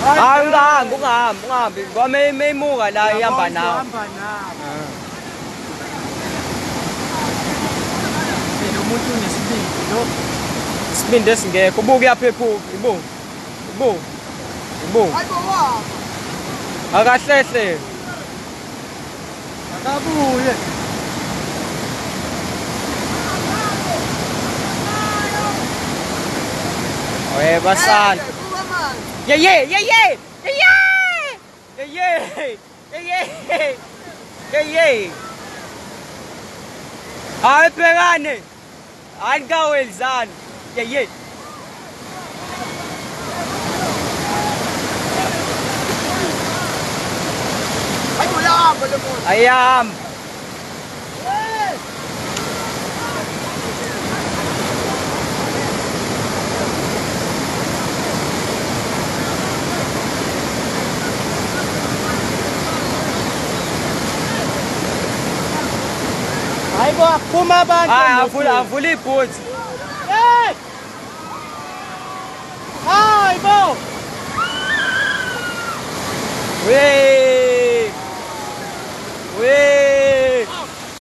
ungahambi. Ngoba meyimuka la ihamba nawe. Umuntu unesibindi lo. Isibindi esingekho. Ubuke uyaphephuka. Ibu. Hayibo wa. Akahlehle. Akabuye. Oye basana. Yeah. Hayi bhekane. Hayi kawelizana. Yeah. Ayam. Hayibo aphuma abantu. Avula ibhutsi. Hey! Hayibo. We